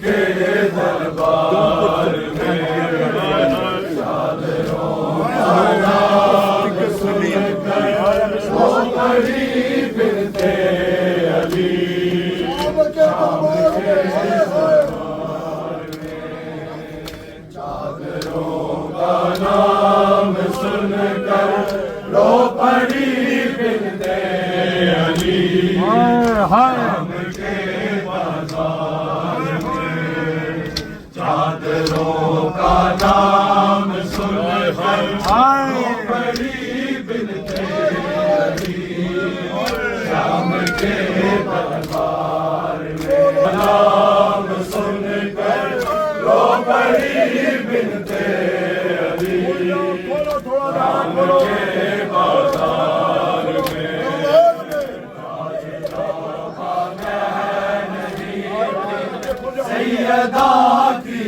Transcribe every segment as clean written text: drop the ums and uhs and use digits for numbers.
के दरबार में फिरते अली चादरों का नाम सुनकर रो पड़ी फिरते अली शाम के बाजार में चादरों का नाम सुनकर रो पड़ी फिरते अली शाम के दरबार में नाम सुनकर रो पड़ी बिनते अली शाम के बाजार में सैयदा की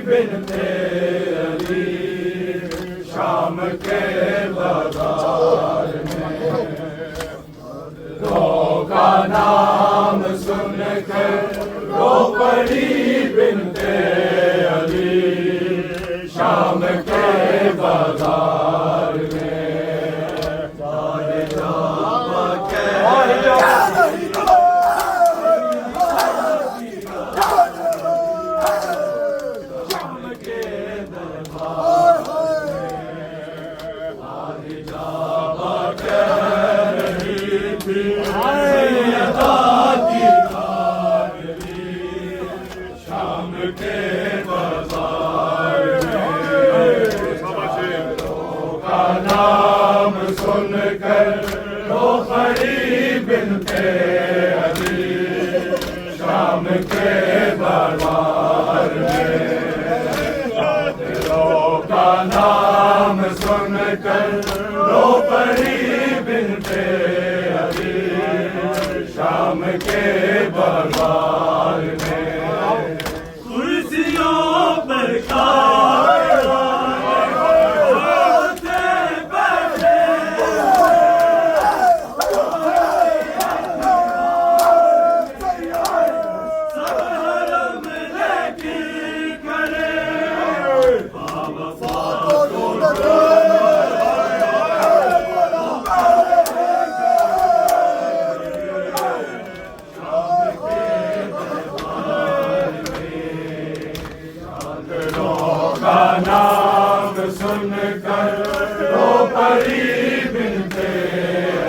बिनते अली शाम के बाजार में रो का नाम सुनकर रो पड़ी बिनते अली शाम के बाजार में शाम के बाजार में का नाम सुनकर रो पड़ी बिनते अली शाम के बाजार में का नाम सुनकर रो पड़ी बिनते अली शाम के बाजार में कुर्सियों पर नाम सुनकर रो पड़ी बिनते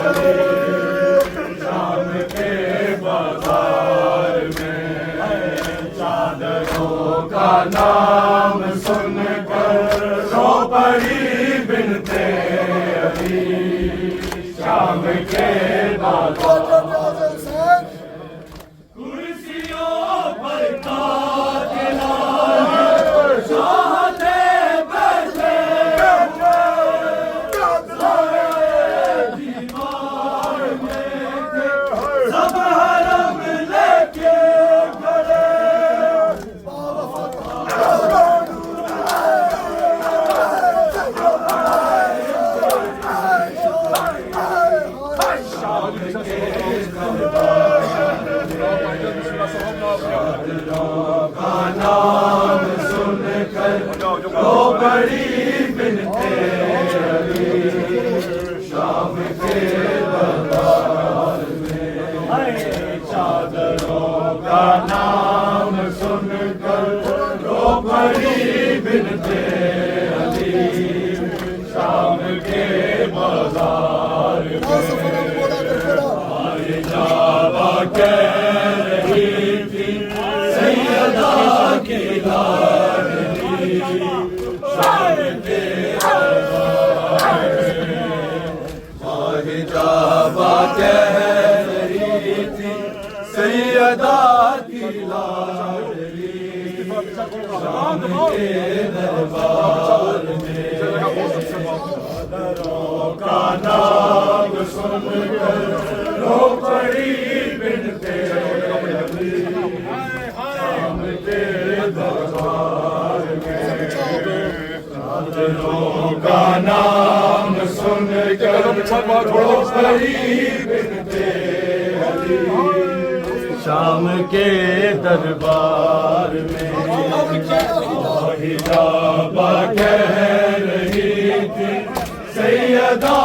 अली शाम के बाजार में चादरों का नाम सुनकर रो पड़ी बिनते अली शाम के बाजार कुर्सियों पर नाम सुनकर रो पड़ी बिनते अली शाम के बाजार में चादरों का नाम सुनकर रो पड़ी बिनते अली शाम के बाजार में जावा कह रही थी सैयदा की लाडली शाम के जावा कह रही थी सैयदा की लाडली शाम के दरबार में चादरों का नाम सुनकर रो पड़ी बिनते अली। शाम के दरबार में चादरों का नाम सुनकर रो पड़ी बिनते अली। शाम के दरबार में हिजाबा कह रही थी सैयदा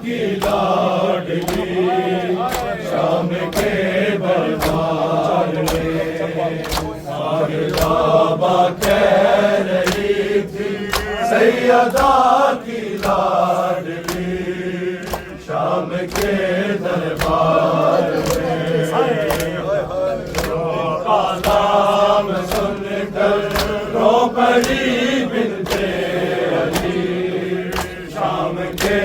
की लाडली। शाम के दरबार में हिजाबा कह रही थी सैयदा की लाडली। शाम के दरबार में नाम सुनकर रो पड़ी बिनते अली। शाम के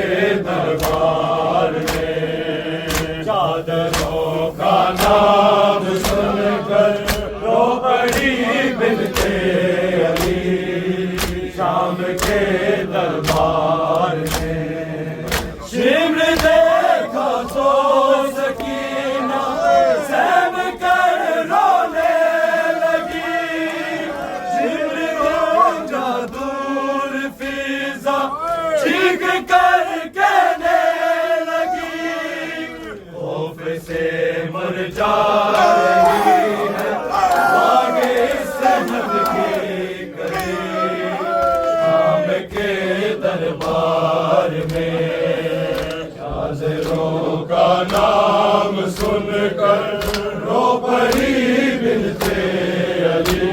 दरबार में चादरों का नाम सुनकर रो पड़ी बिनते अली। शाम के दरबार में शिमर देखा तो सकीना सहम कर रोने लगी। शिमर गूंजा दूर फिजा चीख कर कहने लगी। खौफ से मर जा रही है आगे सहमत की करी। शाम के दरबार में चादरों का नाम सुनकर रो पड़ी बिनते अली।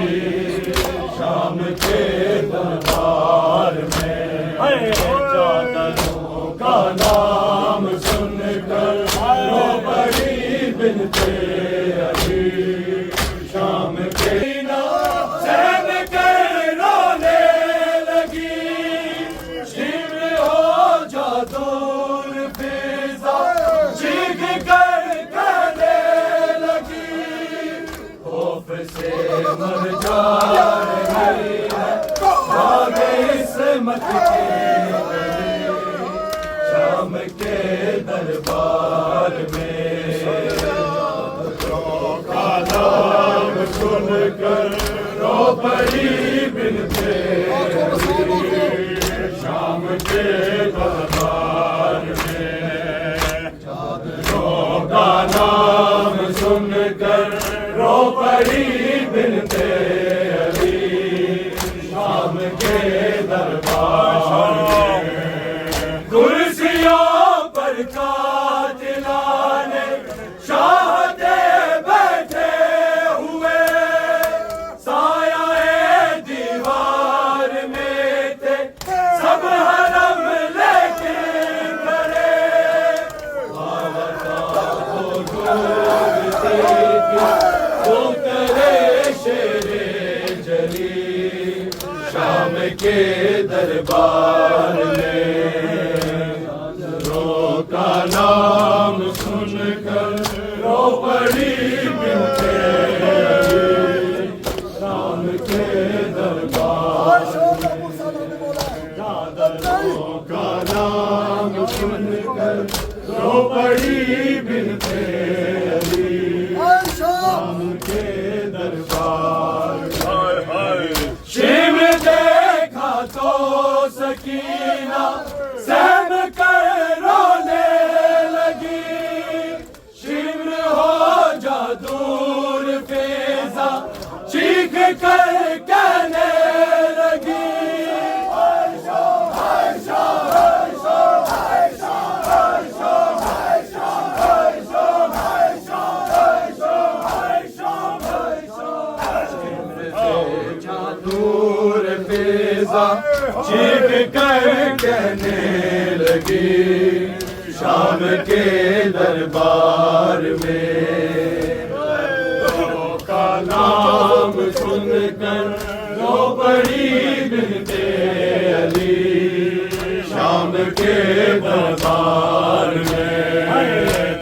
शाम के दरबार में चादरों का नाम सुनकर रो पड़ी बिनते अली। शाम के सहम कर रोने लगी। शिमर हो जा दूर फिजा चीख कर कहने लगी। खौफ से मर जा रही है आगे इसमत की गली। शाम के दरबार में चादरों का नाम सुनकर रो पड़ी बिनते अली। शाम के दरबार में चादरों का नाम सुनकर रो पड़ी बिनते अली। शाम के दरबार में कुर्सियों पर कातिलाने चाहते बैठे हुए। साया दीवार में थे सब हरम लेकिन करे। तो करे शेरे जली। शाम के दरबार में चादरों का नाम सुनकर रो पड़ी बिनते अली। शाम के दरबार में चादरों का नाम सुनकर रो पड़ी बिनते अली। शाम के दरबार शिमर देखा तो सकीना सहम कर रोने लगी। शिमर हो जा दूर फिजा चीख कर कहने लगी। दूर फिजा चीख कर कहने लगी। शाम के दरबार में का नाम सुनकर रो पड़ी बिनते अली। शाम के दरबार में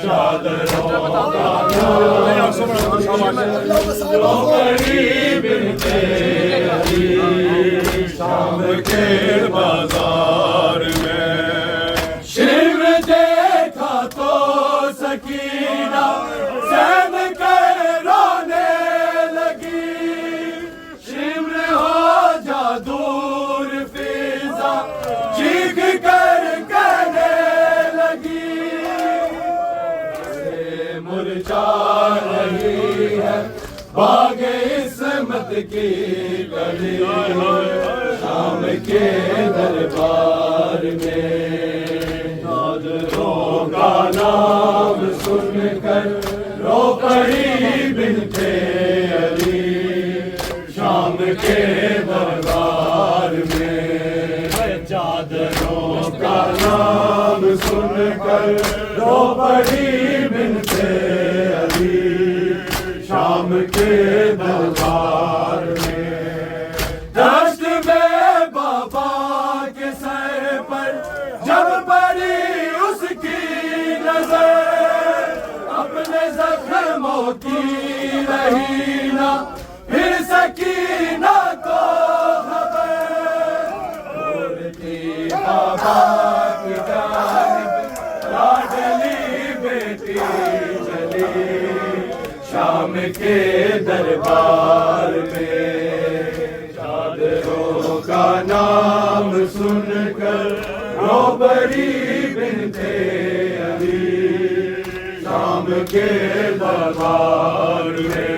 चादरों का नाम सुनकर रो पड़ी बिनते बागे इस्मत की कली शाम के दरबार में। नादरों का नाम सुनकर रो पड़ी बिनते अली शाम के दरबार में। चादरों का नाम सुनकर रो पड़ी बिनते अली शाम के दरबार में। दश्त में बाबा के सर पर जब पड़ी उसकी नजर अपने जख्मों की रही ना फिर सकीना को खबर। बोलती बाबा की जानिब लाडली बेटी चली शाम के दरबार में। चादरों का नाम सुनकर रो पड़ी बिनते अली शाम के दरबार में।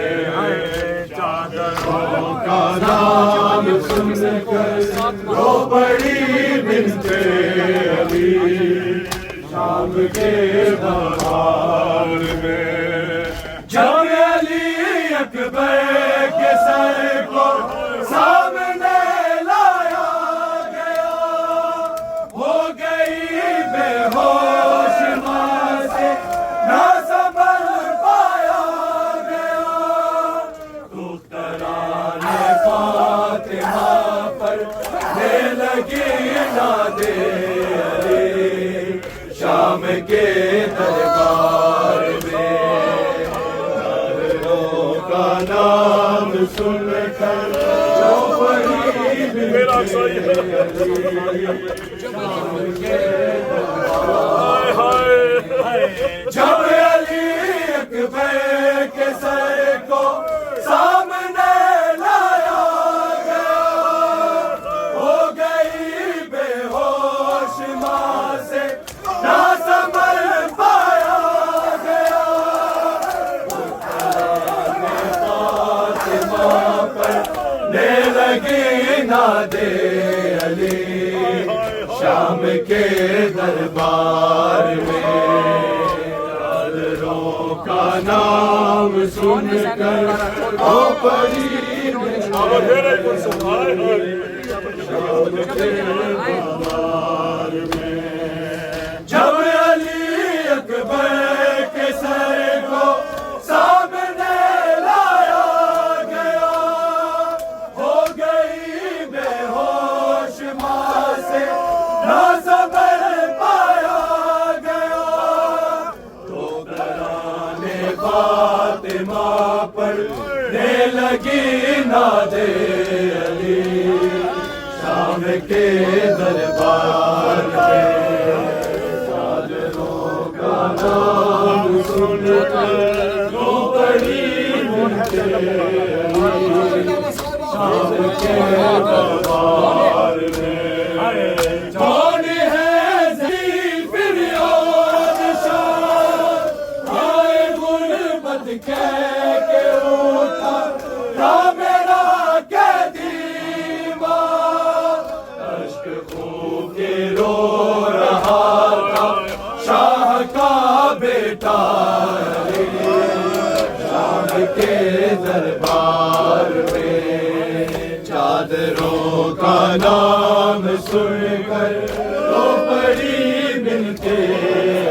चादरों का नाम सुनकर रो पड़ी बिनते अली शाम के दरबार में। जब अली अकबर के सर को सामने लाया गया हो गई बेहोश मां से ना संभल पाया गया। दुख्तराने फातिमा पर दे लगी ना दे अली शाम के दरबार में। नाम सुनकर जो पड़ी बिनते जब अली अकबर के सर को सामने लाया गया हो गई बेहोश मां से ना संभल पाया गया। ने लगी ना दे अली शाम के दरबार में। चादरों का नाम सुनकर ओ पड़ी शाम के दरबार में। जब अली अकबर के सर को सामने लाया गया हो गई बेहोश मां से ना संभल पाया गया। तो कराने फातिमा पर दे लगी ना दे अली शाम के दरबार में। चादरों का नाम सुनकर रो पड़ी बिनते अली शाम के दरबार में। कौन है ज़ी फिरौन शाह आए गुरबत कह के उठा था मेरा कैदी मां। अश्क खूब के रो रहा था शाह का बेटा शाम के दरबार में। चादरों का नाम सुनकर रो पड़ी बिनते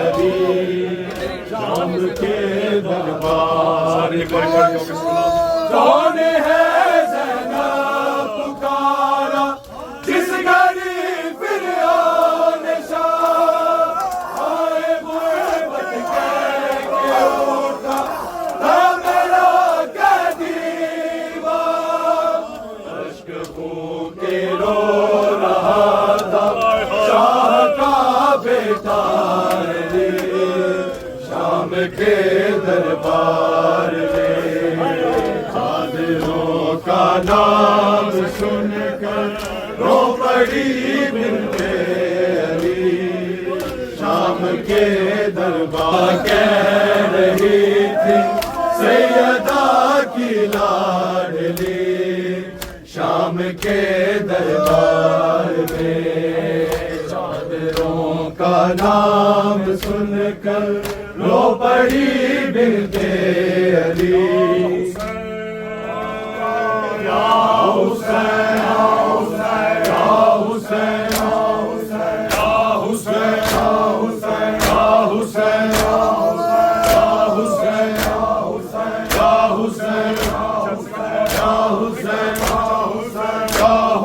अली शाम के दरबार में। कौन है ज़ैनब पुकारा जिस घड़ी फिरौन शाह आए गुरबत कह के उठा था मेरा कैदी मां। अश्क खूब के रो रहा था शाह का बेटा शाम के दरबार में। चादरों का नाम सुनकर रो पड़ी बिनते अली शाम के दरबार। कह रही थी सैयदा की लाडली शाम के दरबार में चादरों का नाम सुनकर रो पड़ी बिनते अली या हुसैन या हुसैन या हुसैन या हुसैन या हुसैन या हुसैन या हुसैन या हुसैन या हुसैन या हुसैन या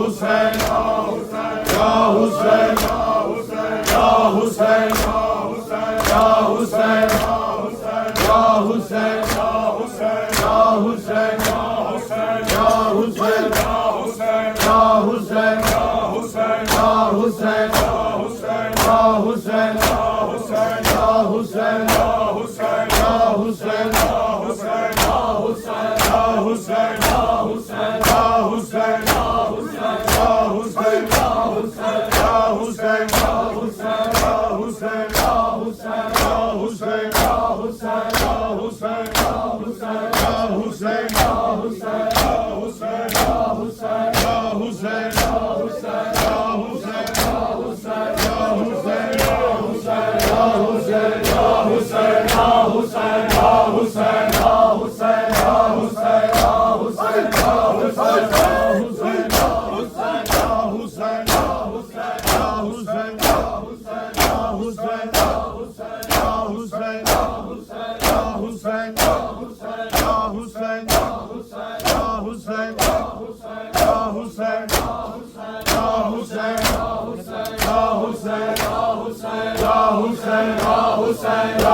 हुसैन या हुसैन या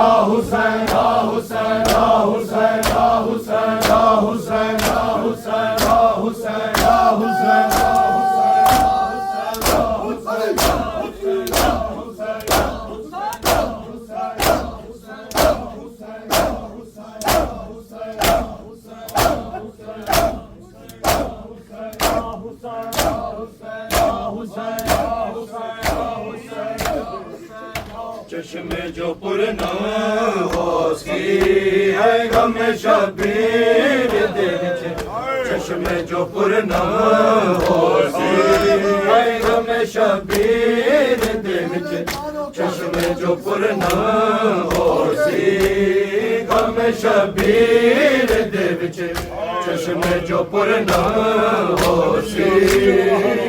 हुसैन या हुसैन या हुसैन या हुसैन या हुसैन या हुसैन या हुसैन चश्मे जो पुरनम होसी है गम शबीर दे विच चश्मे जो पुरनम होसी है गम शबीर दे विच चश्मे जो पुरनम होसी गम शबीर दे विच चश्मे जो पुरनम होसी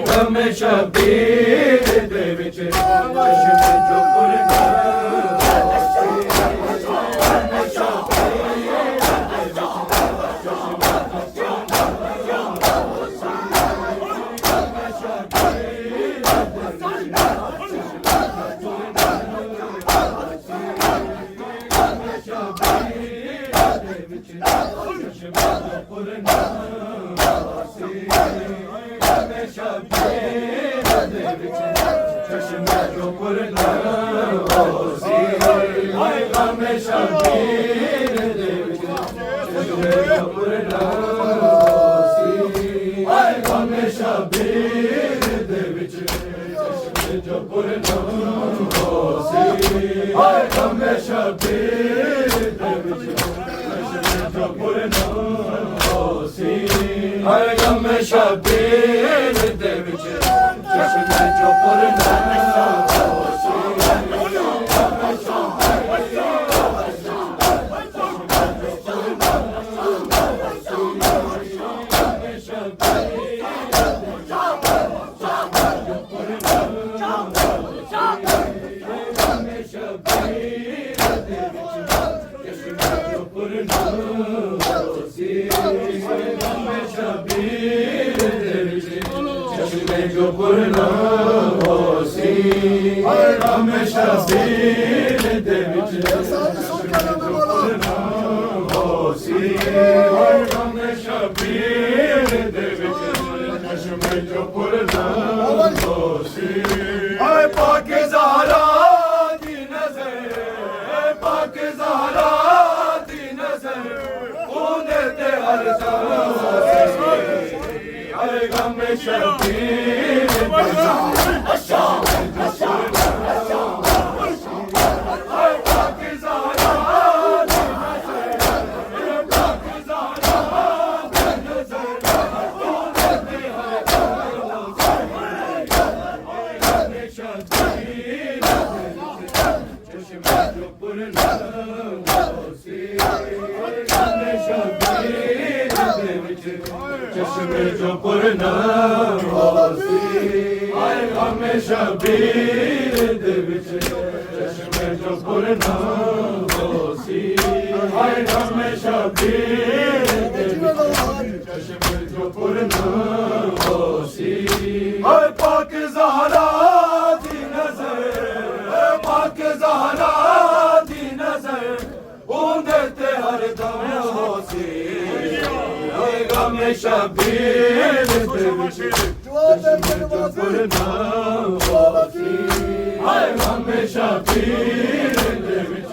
गम शबीर दे विच चश्मे जो पुरनम शबीर दे विच चश्मे जो पुरनम जो पुरनम होसी गम शबीर दे विच होसी गम शबीर दे विच चश्मे जो पुरनम होसी हाय पाक ज़हरा दी नज़र पाक ज़हरा दी नज़र खूने ते हर गम शबीर चश्मे जो पुरनाम होसी आए गमे शबीर दे विच चश्मे जो पुरनाम होसी आए गमे शबीर दे विच चश्मे जो पुरनाम होसी आए पाक ज़हरा दी नज़र पाक ज़हरा दी नज़र उंदे ते हर दम होसी गमे शबीर दे विच चश्मे जो पुरनाम होसी हाय गमे शबीर दे विच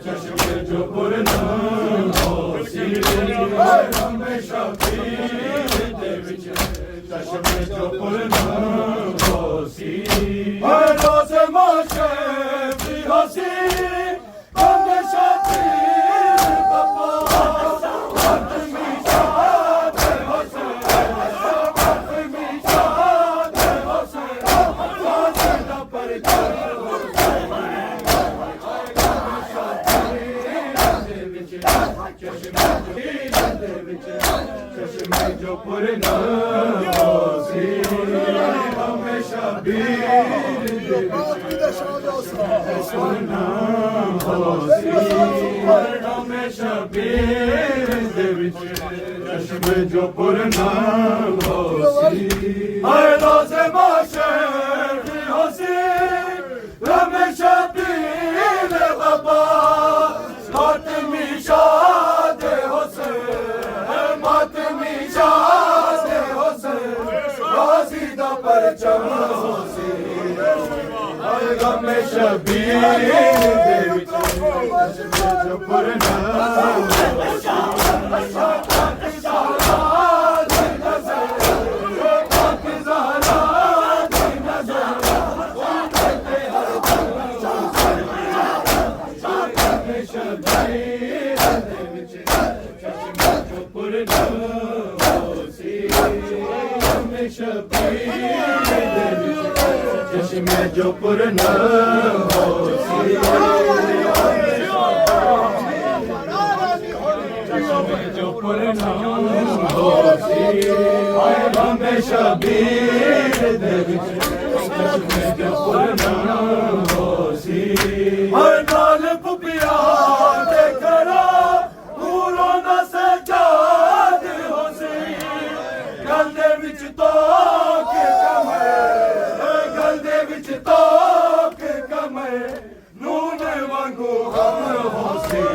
चश्मे जो पुरनाम होसी हाय गमे शबीर दे विच चश्मे जो पुरनाम होसी हाय रोज़ माशे भी होसी गमे शबीर बाबा चश्मे जो पुरनाम होसी गमे शबीर दे विच पुरनाम होसी गमे शबीर दे विच चश्मे जो पुरनाम होसी हाय रोज़े माशे भी होसी गमे शबीर बाबा मातमी शाद होसे मातमी शाद होसे गाज़ी दा परचम होसी हाय गमे शबीर दे विच चश्मे जो पुरनाम चश्मे जो पुरनाम होसी चश्मे जो पुरनाम होसी हाय गमे शबीर दे विच चश्मे जो पुरनाम होसी हाय नाल पुपिया दे करा पूरो न सजाद होसी गल दे विच तो के कमर गल दे विच तो के कमर नून वांगू हम होसी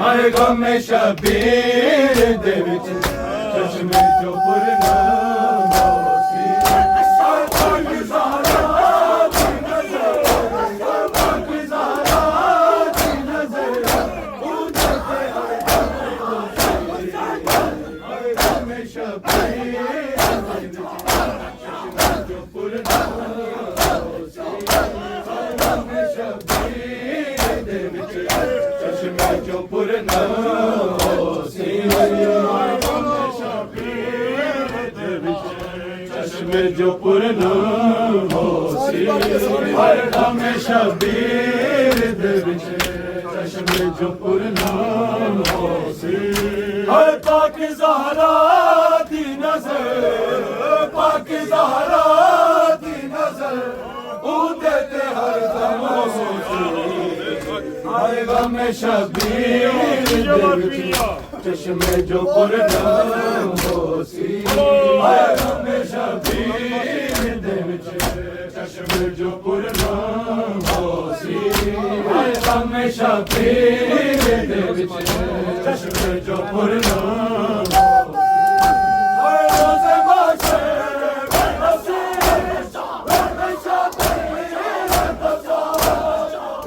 हाय गमे शबीर दे विच चश्मे जो पुरनाम होसी हाय पाक ज़हरा दी नज़र पाक ज़हरा दी नज़र उंदे ते हर दम होसी हाय गमे शबीर दे विच चश्मे जो पुरनाम होसी हाय गमे शबीर दे विच चश्मे जो पुरनाम होसी हाय गमे शबीर दे विच चश्मे जो पुरनाम होसी हाय गमे शबीर दे विच चश्मे जो पुरनाम होसी हाय पाक ज़हरा दी नज़र पाक ज़हरा दी नज़र उंदे ते हर दम होसी हाय गमे शबीर दे विच चश्मे जो पुरनाम होसी हाय गमे शबीर दे विच चश्मे जो पुरनाम होसी हाय गमे शबीर दे विच चश्मे जो पुरनाम हाय रोज़े माशे भी होसी गमे शबीर बाबा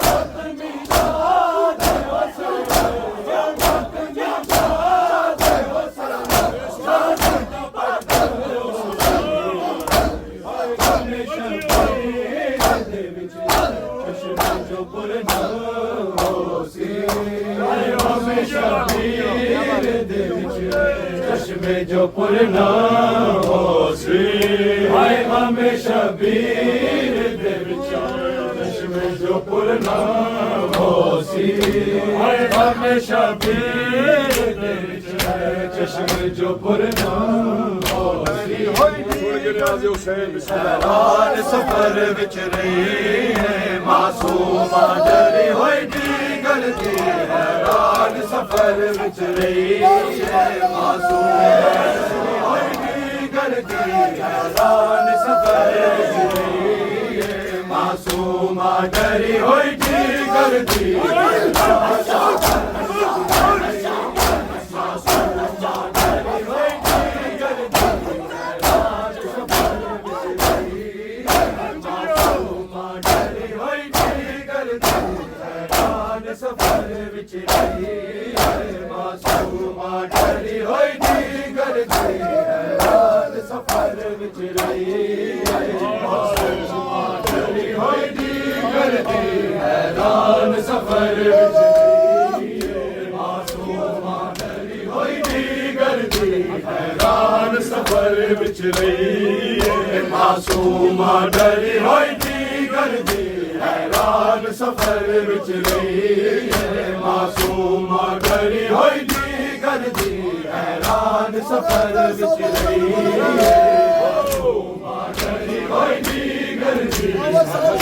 मातमी शाद होसे मातमी शाद होसे गाज़ी दा परचम होसी हाय गमे शबीर दे विच चश्मे जो पुरनाम होसी हाय गमे शबीर दे विच चश्मे जो पुरनाम होसी हाय गमे शबीर दे विच चश्मे जो पुरनाम होसी हमेशा पीर दे विच चश्म जो पुरना हैरान सफर विच रही है मासूमा डरी होई दी गलती हैरान सफर विच रही है मासूमा डरी होई दी गलती हैरान सफर विच रही है मासूमा डरी होई दी गलती सफर विच रही है मासूमा डरी होई दी गलती हैरान सफर विच रही है मासूमा डरी होई दी गलती हैरान सफर विच रही है मासूमा डरी होई दी गलती हैरान सफर विच रही है मासूमा डरी होई दी गलती हैरान सफर विच रही है मासूमा डरी होई दी गलती हैरान सफर विच रही है मासूमा डरी होई दी गलती सफर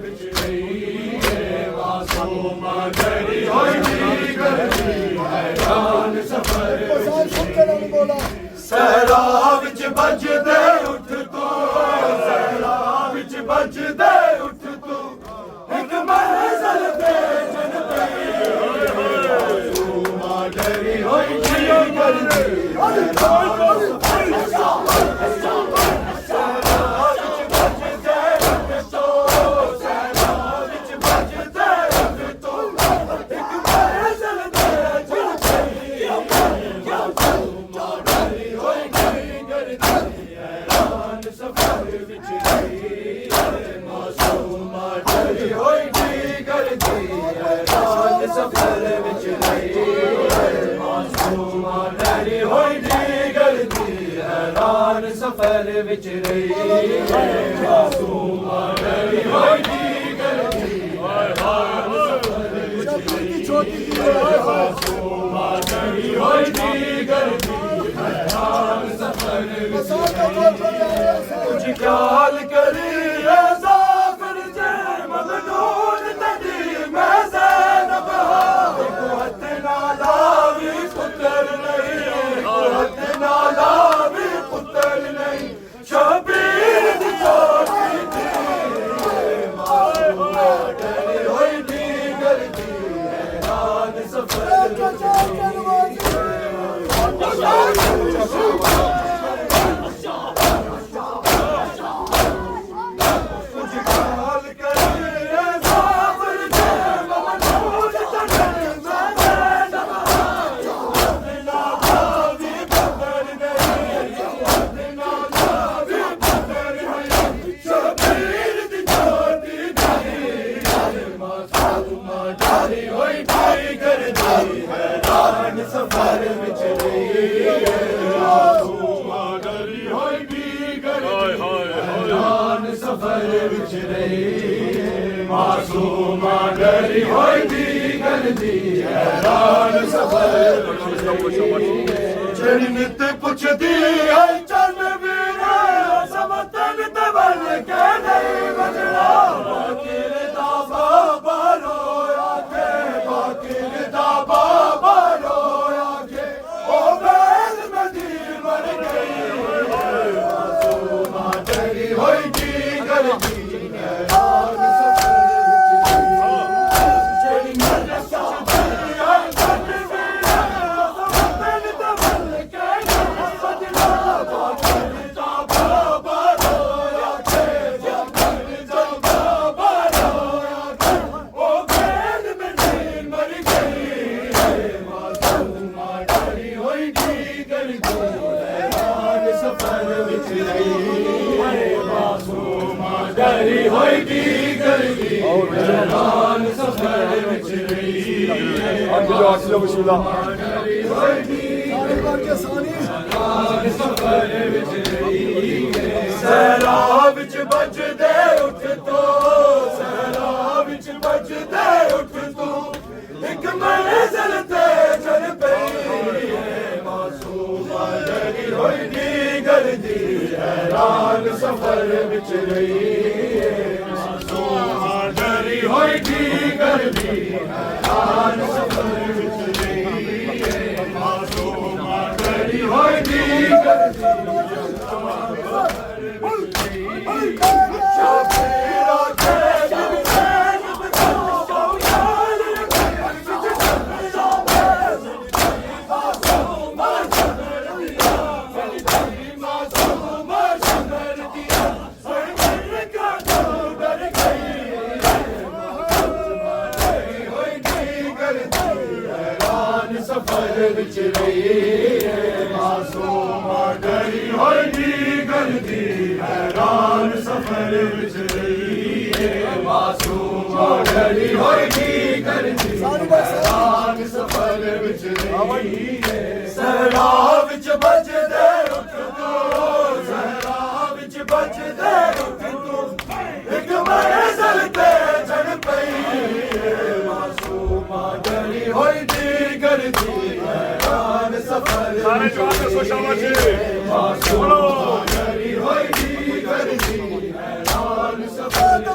विच रही है मासूमा डरी होई दी गलती हैरान सफर विच रही सहरा विच बजदे उठ तू सहरा विच बजदे उठ तू एक मंज़िल पे जन पे मासूमा डरी होई दी गलती सफर विच रही है मासूमा डरी होई दी गलती हैरान सफर विच रही है मासूमा डरी होई दी गलती हैरान सफर विच रही है मासूमा डरी होई दी गलती हैरान सफर विच रही कुछ ख्याल करी ज़ाफिर जे मगनून तड़ी मैं ज़ैनब हाथ नाला भी पुत्र नहीं हाथ नाला भी पुत्र नहीं शबीर दी छोटी थी मासूमा डरी होई दी गलती हैरान सफर विच सफर विच रही है मासूमा डरी होई दी गलती हैरान सफर विच रही है मासूमा डरी होई दी गलती हैरान सफर विच रही है जेड़ी नित पुछदी है चल वीरा समतन ते बन के नहीं बजड़ा बाकिर दा बाबा रोया के बाकिर दा बाबा रोया के ओ बैल नदी मर गई मासूमा डरी होई दी गलती हैरान सफर जेड़ी नित पुछदी है चल वीरा समतन ते बन के नहीं बजड़ा बाकिर दा बाबा रोया के बाकिर दा बाबा रोया के ओ बैल नदी मर गई मासूमा डरी होई दी गलती हैरान सफर विच रही है मासूमा डरी होई दी गलती हैरान सफर विच रही है मासूमा डरी होई दी हैरान सफर विच रही है सहरा विच बजदे उठ तो सहरा विच बजदे उठ हैरान सफर विच रही मासूमा डरी होएगी करदी हैरान सफर विच रही मासूमा डरी होएगी करदी सफर विच रही मासूमा डरी होएगी करदी हैरान सफर विच रही मासूमा डरी होएगी करदी हैरान सफर विच रही सहरा विच बजदे उठ तू सहरा विच बजदे उठ तू एक मंज़िल ते चढ़ पई मासूमा डरी होएगी करदी हैरान सफर विच रही मासूमा डरी होएगी करदी हैरान सफर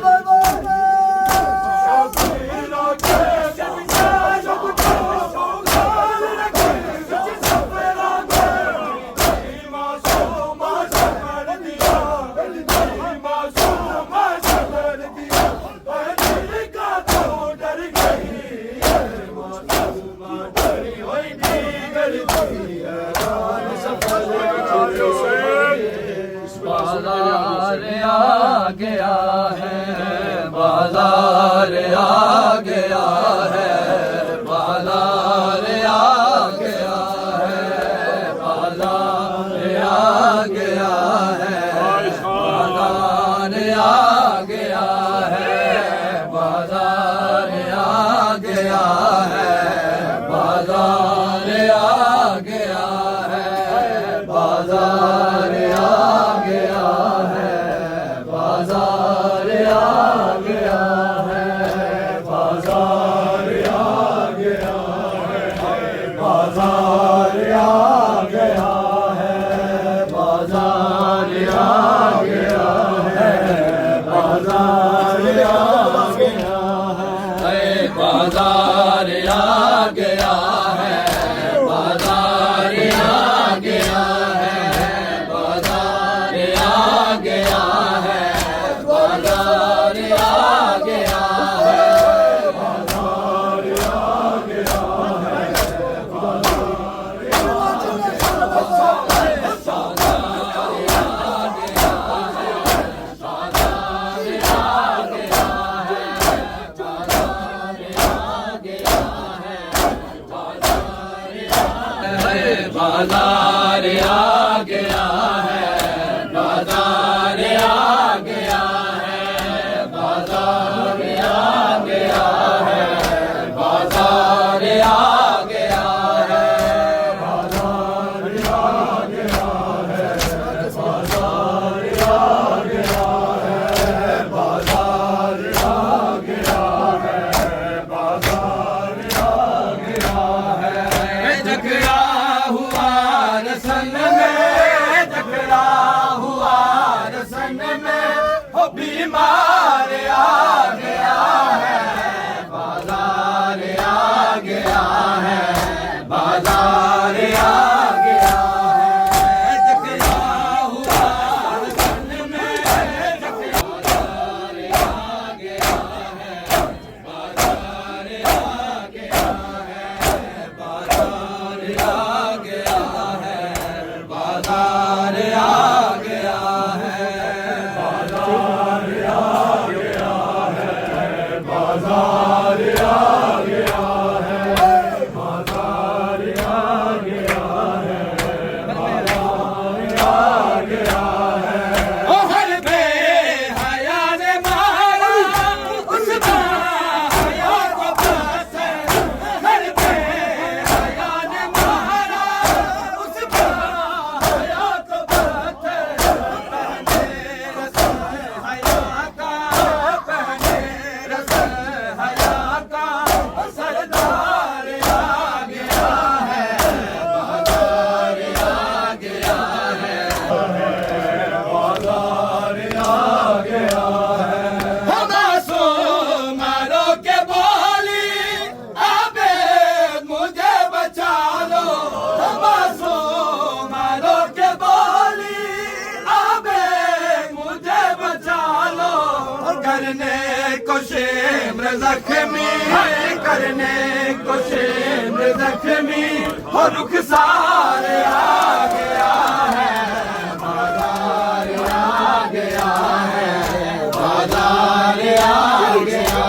बाजार आ गया है बाजार आ गया है बाजार आ गया है बाजार आ गया है बाजार आ गया है बाजार आ गया है बाजार आ गया है बाजार आ गया है बाजार आ गया है बाजार आ गया है बाजार आ गया है बाजार आ गया है बाजार आ गया है बाजार आ गया है बाजार आ गया है बाजार आ गया है बाजार आ गया है बाजार आ गया है बाजार आ गया जख्मी करने को शेम्र जख्मी हो रुखसार आ गया है बाजार आ गया है बाजार आ गया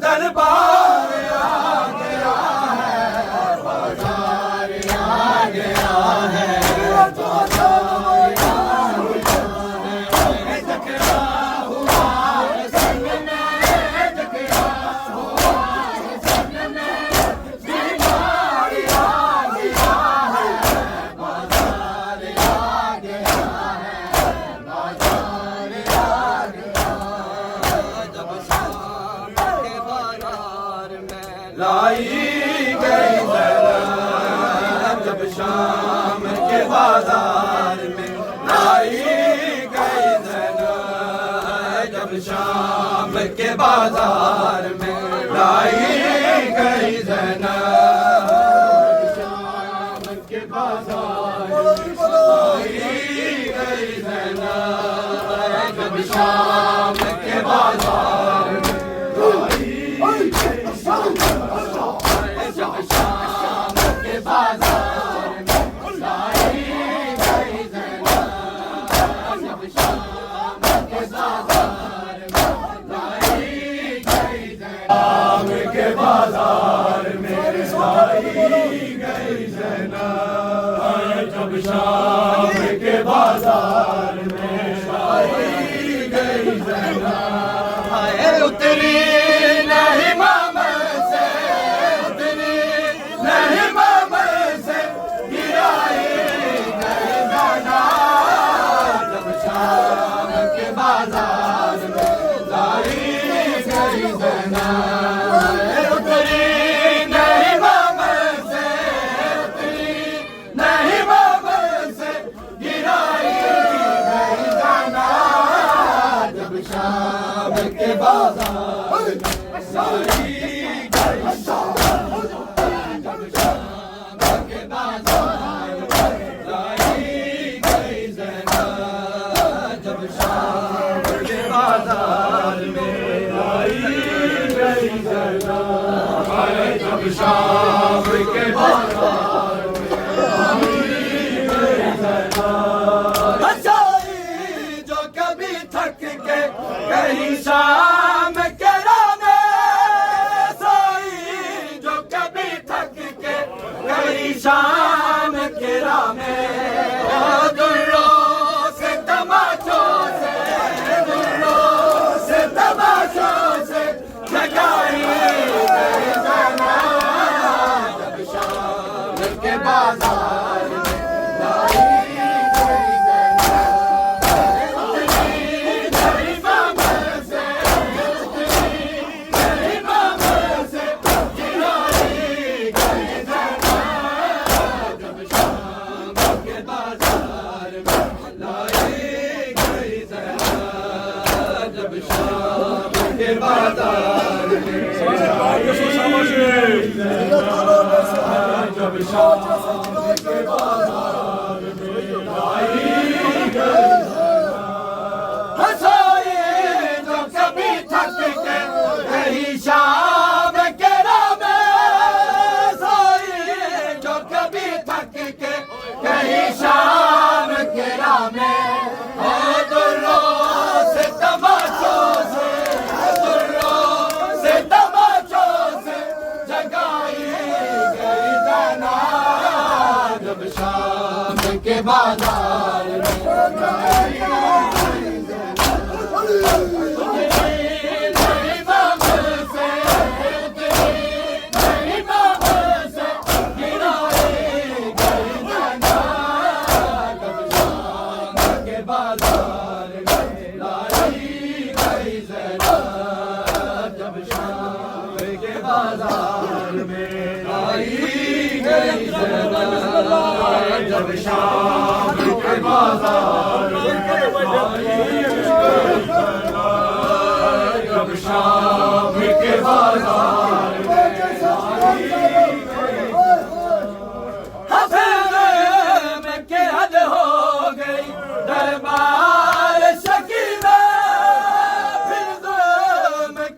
दरबार आ गया है बाजार आ गया है लाई गई जब शाम के बाजार में लाई गई जब शाम के बाजार में लाई गई शाम के बाजार लाई गई जब शाम के बाजार में जब शाम के बाजार में लाई गई जब शाम के बाजार में लाई गई शाम के बाजार में लाई गई जब शाम के बाजार में लाई गई उतरी नहीं मामा से उतरी नहीं मामा से गिराई गई जाना जब शाम के बाजार में लाई गई जाना उतरी नहीं मामा से उतरी नहीं मामा से गिराई गई जाना जब शाम के बाजार शाम के बाजार में जो कभी थक के कहीं शाम के रामे सोई जो कभी थक के कहीं शाम के रामे दुर्रों से तमाचों से दुर्रों से तमाचों से जगाई गई जाना जब शाम के बाजार में लाई गई नहीं मामा से नहीं मामा से गिराई गई जाना जब शाम के बाजार में लाई गई शाम के बाजार में लाई गई हंसाए जो कभी थक के कहीं शाम के राह में सोए जो कभी थक के कहीं शाम के राह में के बाजार जब शाम के बाजार जब शाम के बाजार में के हद हो गई दरबार शकी में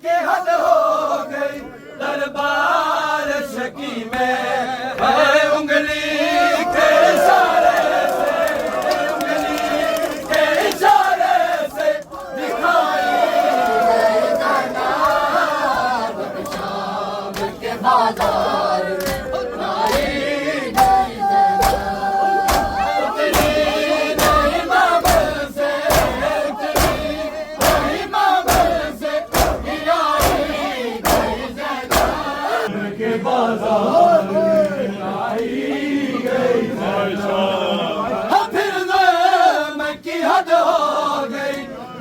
के हद हो गई दरबार शकी में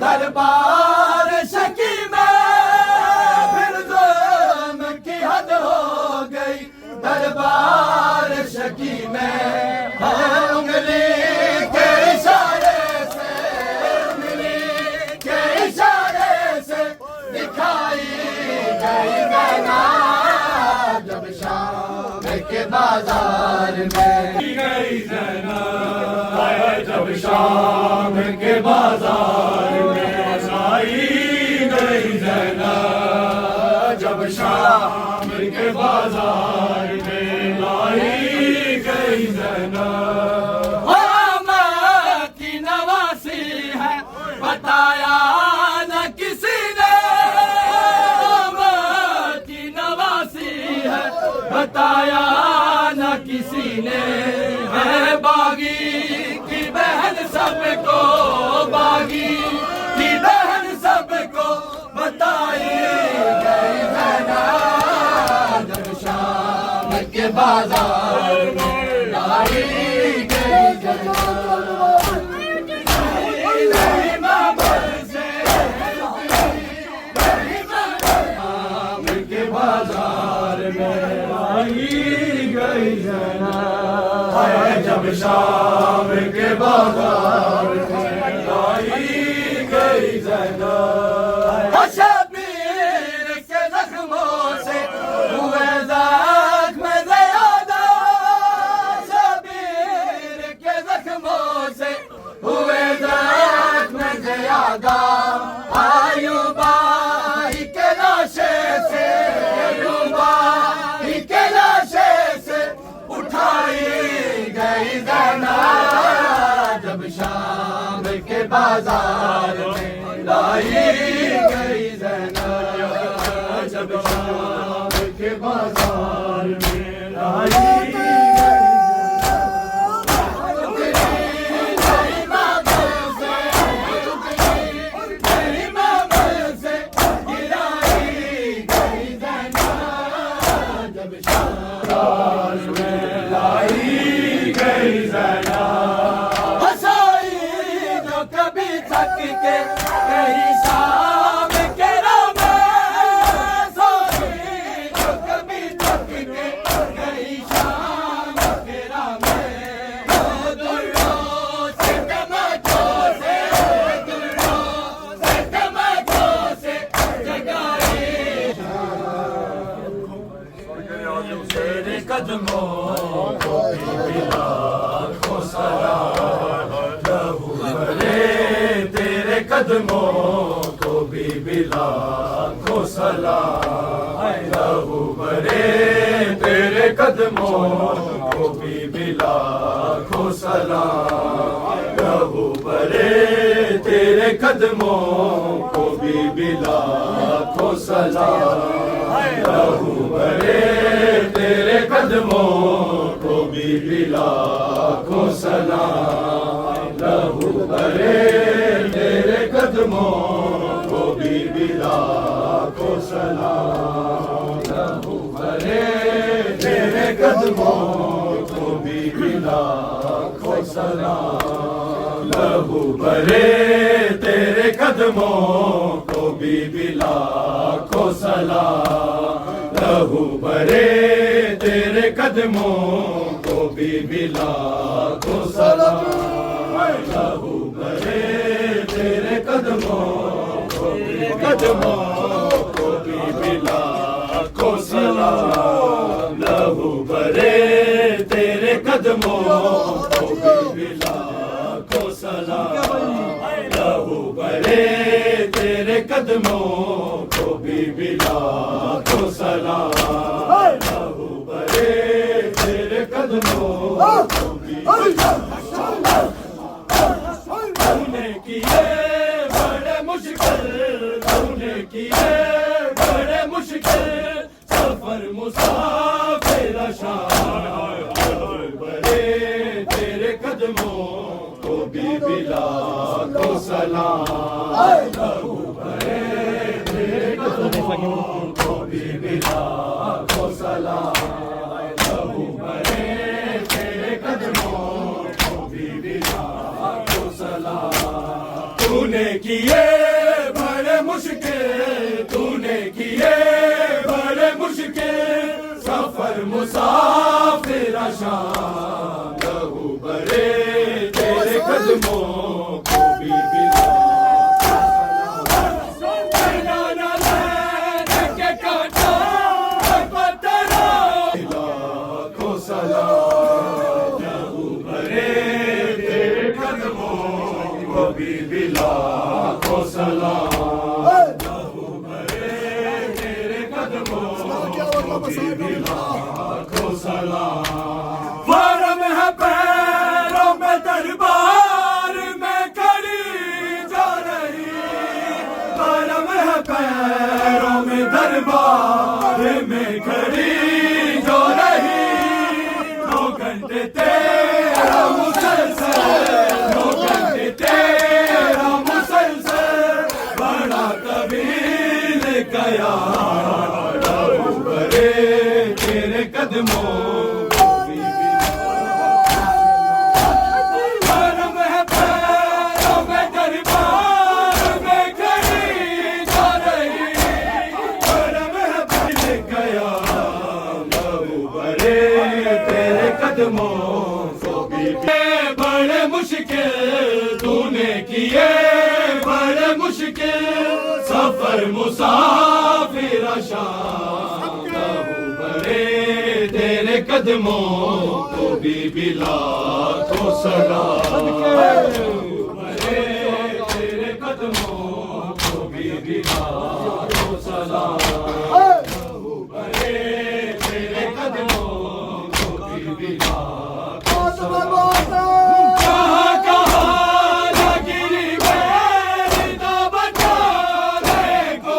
दरबार शकी में फिर ज़ुल्म की हद हो गई दरबार शकी में उंगली के इशारे से दिखाई गई गना जब शाम के बाजार में गई जना जब शाम के बाजार जब शाम के बाजार में लाई गई जना की नवासी है बताया न किसी ने की नवासी है बताया न किसी ने है बागी की बहन सबको बागी की बहन सबको बताई के बाजार में लाई गई के बाजार में लाई गई जब शाम के बाजार में लाई गई शबीर के जख्मों से हुए जब शाम के बाजार में लाई गई जना जब शाम के बाजार में लाई थक के कहीं शाम के राह में सोई जो कभी थक के कहीं शाम के राह में दुर्रों से तमाचों से जगाए तेरे कदमों कदमों को भी लाखों सलाम। लहू भरे तेरे कदमों को भी लाखों सलाम। लहू भरे तेरे कदमों को भी लाखों सलाम। लहू भरे तेरे कदमों को भी लाखों सलाम। लहू भरे तेरे कदमों को भी लाखों सलाम। लहू भरे तेरे कदमों को भी लाखों सलाम। लहू भरे तेरे कदमों को भी लाखों सलाम। लहू भरे तेरे कदमों को भी लाखों सलाम। लहू भरे तेरे कदमों को भी लाखों सलाम। लहू भरे तेरे कदमों को भी लाखों सलाम। लहू भरे तेरे कदमों को भी लाखों सलाम। लहू भरे तेरे कदमों को भी तूने किए बड़े मुश्किल, तूने किए बड़े मुश्किल सफर मुसाफिर शान। बड़े तेरे कदमों को भी लाखों सलाम। लहू भरे तेरे कदमों को भी लाखों सलाम। लहू भरे तेरे कदमों को भी लाखों सलाम। तूने किए बड़े मुश्किल, तूने किए बड़े मुश्किल सफर मुसाफिर शान। लहू भरे तेरे कदमों को भी लाखों सलाम। लहू भरे तेरे कदमों को भी लाखों सलाम। लहू भरे तेरे कदमों को भी लाखों सलाम। फरम है पैरों में दरबार में खड़ी जा रही। फरम है पैरों में दरबार में खड़ी जो रही। 2 घंटे तेरा मुसलसल, 2 घंटे तेरा मुसलसल बड़ा कबीर गया। लहू भरे तेरे कदमों को भी फरम है पैरों में दरबार में खड़ी जा रही। फरम है बिल गया। लहू भरे तेरे कदमों को भी बड़े मुश्किल, तूने किए बड़े मुश्किल सफर मुसाफिर शान। लहू भरे तेरे कदमों को भी लाखों सलाम। लहू भरे तेरे कदमों को भी लाखों सलाम। लहू भरे तेरे कदमों को भी लाखों सलाम। कहाँ कहाँ लगी मेरी दावत को,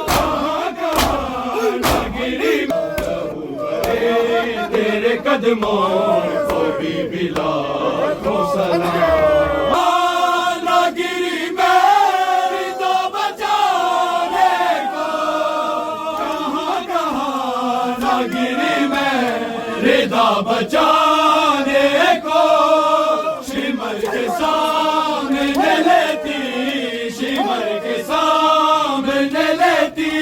कहाँ कहाँ लगी। लहू भरे तेरे कदमों को भी लाखों सलाम। लागिरी मेरी तो बचाने को, कहाँ कहाँ लागिरी मेरी तो बचाने को। शिमर के सामने लेती, शिमर के सामने लेती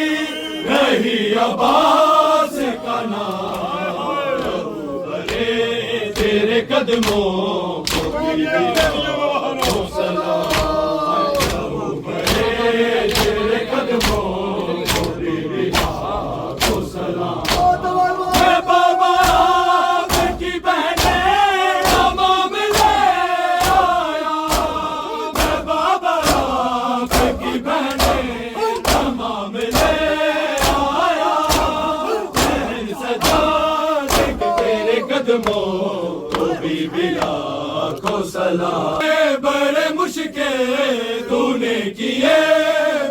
रही अब्बास का नाम। लहू भरे तेरे कदमों को भी लाखों सलाम। लहू भरे तेरे कदमों को भी लाखों सलाम। मैं बाबा आपकी बहनें तमाम ले आया। मैं बाबा बीबी लाखों सलाम। बड़े मुश्किल तूने किए,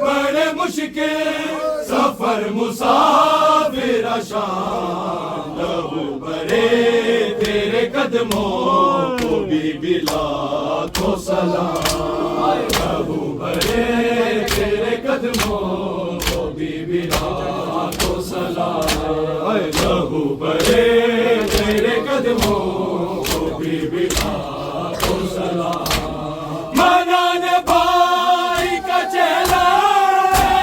बड़े मुश्किल सफर मुसाफिर शाम, लहू भरे तेरे कदमों को बीबी लाखों सलाम। लहू भरे तेरे कदमों को बीबी लाखों सलाम। लहू भरे तेरे कदमों को बीबी लाखों सलाम। मनाने भाई का चेला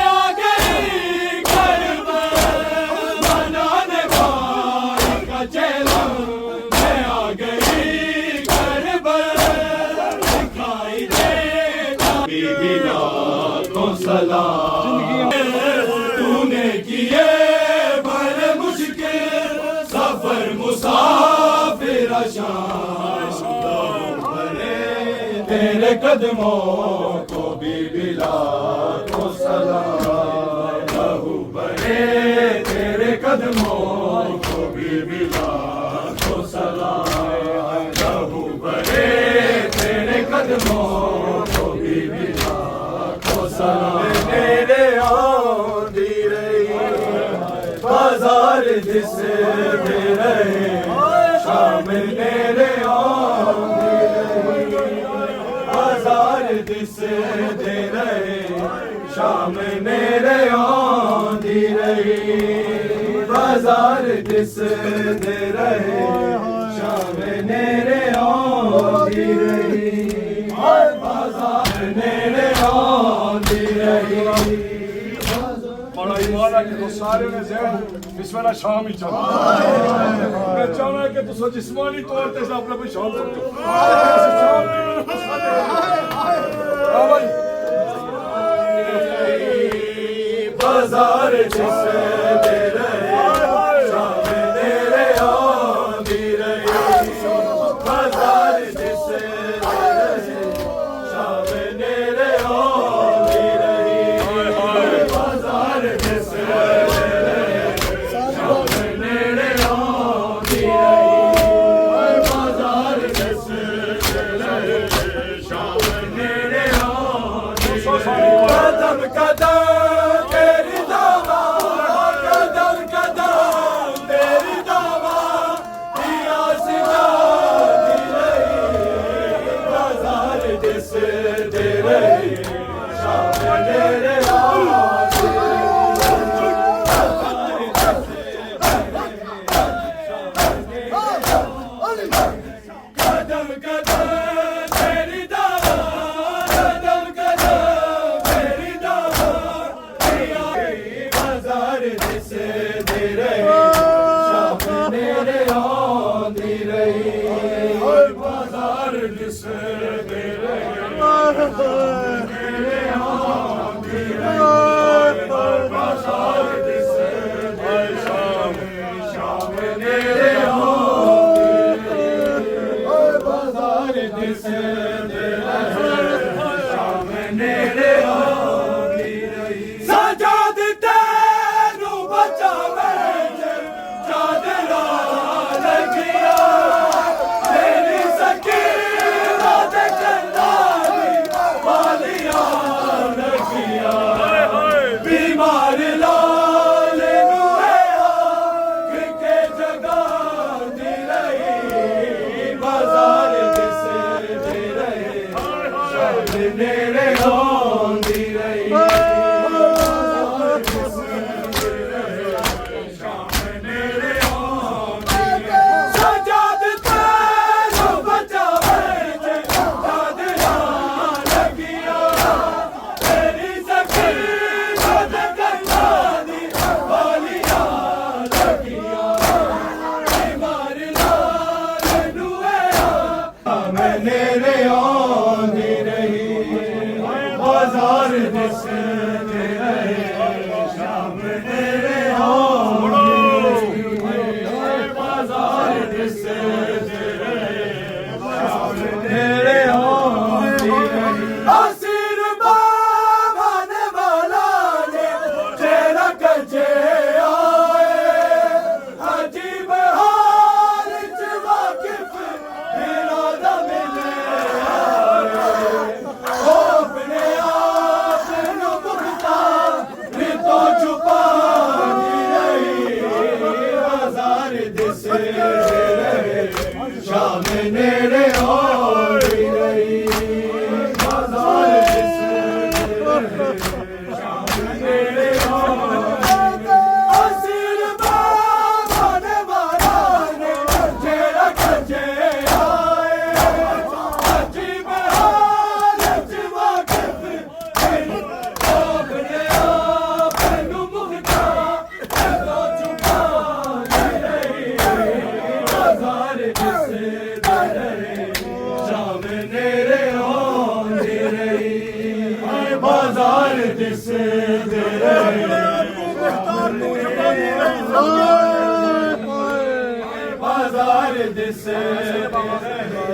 आ गई घर में, मनाने भाई का चेला आ गई घर में, दिखाई दे बीबी लाखों सलाम। तूने किए बड़े मुश्किल सफर मुसाफिर शाम, तेरे कदमों को बीबी लाखों सलाम। लहू भरे तेरे कदमों को बीबी लाखों सलाम। लहू भरे तेरे कदमों को बीबी लाखों सलाम। मेरे आंधी रही बाजार जिसे दे रहे, शाम मेरे आंधी रही बाजार जिसे दे रहे, शाम मेरे आंधी रही बाजार जिसे दे रहे, शाम मेरे आंधी रही बाजार मेरे आंधी रही। बड़ा ईमान है कि तो सारे ने जहन इस वेला शाम ही चल। मैं चाहना कि तुम जिस्मानी तौर पे अपने पे शाम समझो। बाजार जिसे दे रहे, शाम मेरे आंधी रही बाजार जिसे दे रहे, शाम मेरे आंधी रही बाजार जिसे दे रहे, शाम मेरे आंधी रही बाजार जिसे दे रहे, शाम मेरे आंधी रही। कदम कदम तेरी दावा, कदम कदम तेरी दावा, दिया सिजा दी रही बाजार जिसे दे रही, शाम मेरे आंधी कदम कदम तेरी दावा, कदम कदम तेरी दावा, बाजार जिसे दे रही, शाम मेरे आंधी रही बाजार जिसे दे रही, मेरे आंधी रही बाजार जिसे दे शाम, शाम मेरे आंधी रही बाजार जिसे दे रही, शाम मेरे आंधी रही। सजाद तेरू बचावे चादरा लगिया, तेरी सकीना दे कन्नारी वालिया लगिया, बीमार लाल नुएया के जगा दी रही बाजार जिसे दे रहे, शाम मेरे आंधी रही बाजार जिसे दे रहे, शाम मेरे आंधी रही। सजाद तेरू बचावे चादरा लगिया, तेरी सकीना दे कन्नारी वालिया लगिया, बीमार लाल नुएया मेरे आंधी रही बाजार जिसे दे रहे, शाम मेरे आंधी रही बाजार जिसे दे रहे, शाम मेरे आंधी रही। असीर बाबाने वाला ने तेरा कजे आए, अजीब हाल च वाकिफ शाम नेड़े आंदी रही बाजार दिसदे रहे शाम नेड़े आंदी असील बाबा ने मारा ने जेड़ा कजे आए अजीब हालत वाकिफ अपने आप नू मुक्ता तो चुका नहीं रही बाजार दिसदे रहे शाम नेड़े आंदी रही बाजार दिसदे रहे बाजार दिसदे रहे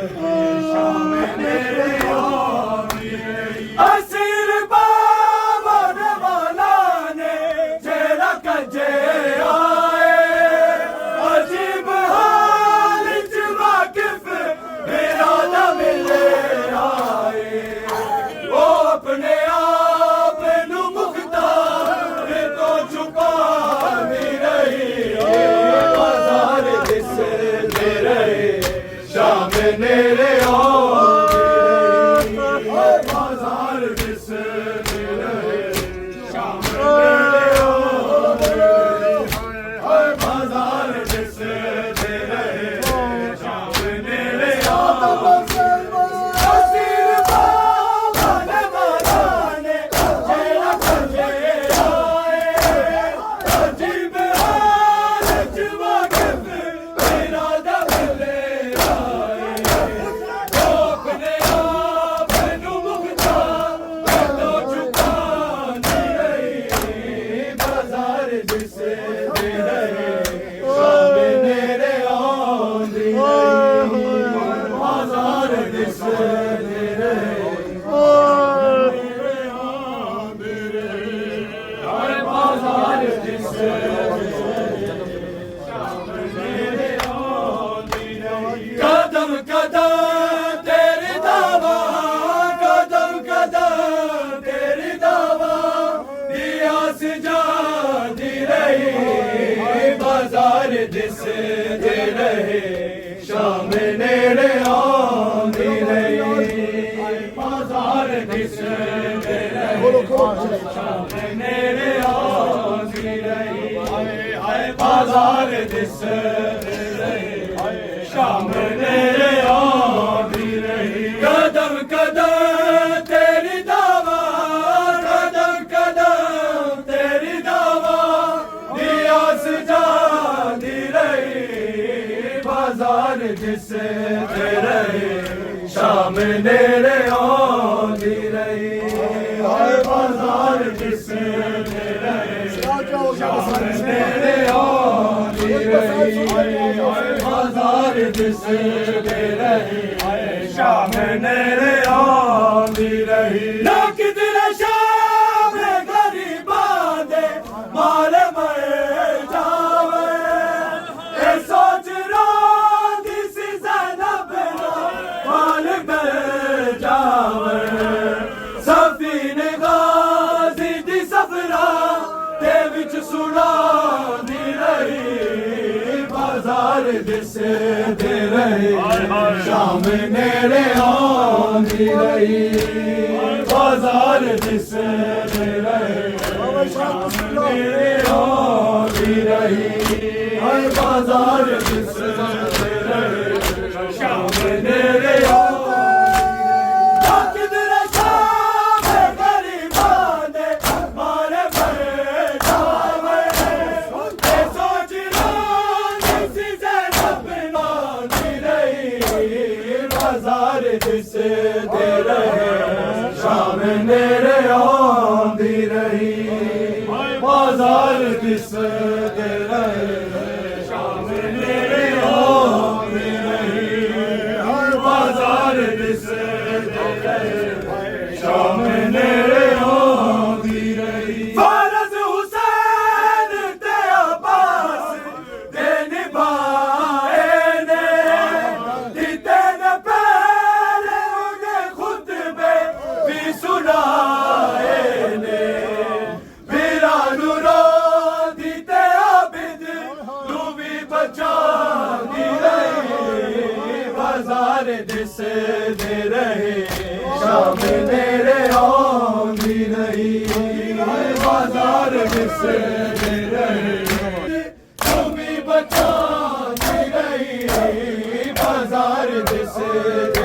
शाम नेड़े आंदी रही असीर बाबा ने वाला ने जेड़ा कजे आए अजीब हाल च वाकिफ मेरा ना मिले आए वो अपने आप नू मुख्तार तो छुपा नहीं रही बाजार दिसदे रहे शाम नेड़े आंदी रही बाजार दिसदे रहे शाम नेड़े आंदी रही बाजार दिसदे रहे शाम नेड़े आंदी असीर बाबा ने मारा ने जेड़ा कजे आए अजीब हालत वाकिफ मेरा दा मिले आए वो अपने आप नू मुक्ता तो चुका नहीं रही बाजार दिसदे रहे शाम नेड़े आंदी रही बाजार दिसदे रहे आंदी रही बाजार दिसदे कदम कदम तेरी दावा कदम कदम तेरी दावा दिया से जाती रही बाजार दिसदे रहे शाम नेड़े आंदी रही बाजार दिसदे रहे शाम नेड़े आंदी रही बाजार दिसदे रहे शाम नेड़े आंदी रही कदम कदम तेरी दावा कदम कदम तेरी दावा दिया से जाती रही बाजार दिसदे रहे शाम नेड़े आंदी रही बाजार दिसदे रहे शाम नेड़े आंदी रही बाजार दिसदे रहे शाम नेड़े आंदी रही ना किधर शाम गरीबां दे माल मर जावे ए सोच रोंदी सी ज़ैनब ना माल मर जावे सफीने गाज़ी दी सफरा ते विच सुनांदी रही बाजार दिसदे रहे शाम नेड़े आंदी रही बाजार दिसदे रहे शाम नेड़े आंदी रही बाजार दिसदे रहे शाम नेड़े किधर शाम गरीबां दे मारे मर जावे सोच रोंदी सी ज़ैनब नांदी रही बाजार दिसदे रहे शाम नेड़े आंदी रही बाजार दिसदे रहे शाम नेड़े आंदी रही बाजार दिसदे रहे शाम नेड़े आंदी रही फर्ज हुसैन ते अब्बास ते निभाए ने दिते न पहले उन्हें खुतबे भी सुनाए ने बिरानु रो दिते अभी बाजार दिसदे रहे शाम नेड़े आउंदी नहीं बाजार दिसदे रहे तू भी बचांदी रही बाजार दिसदे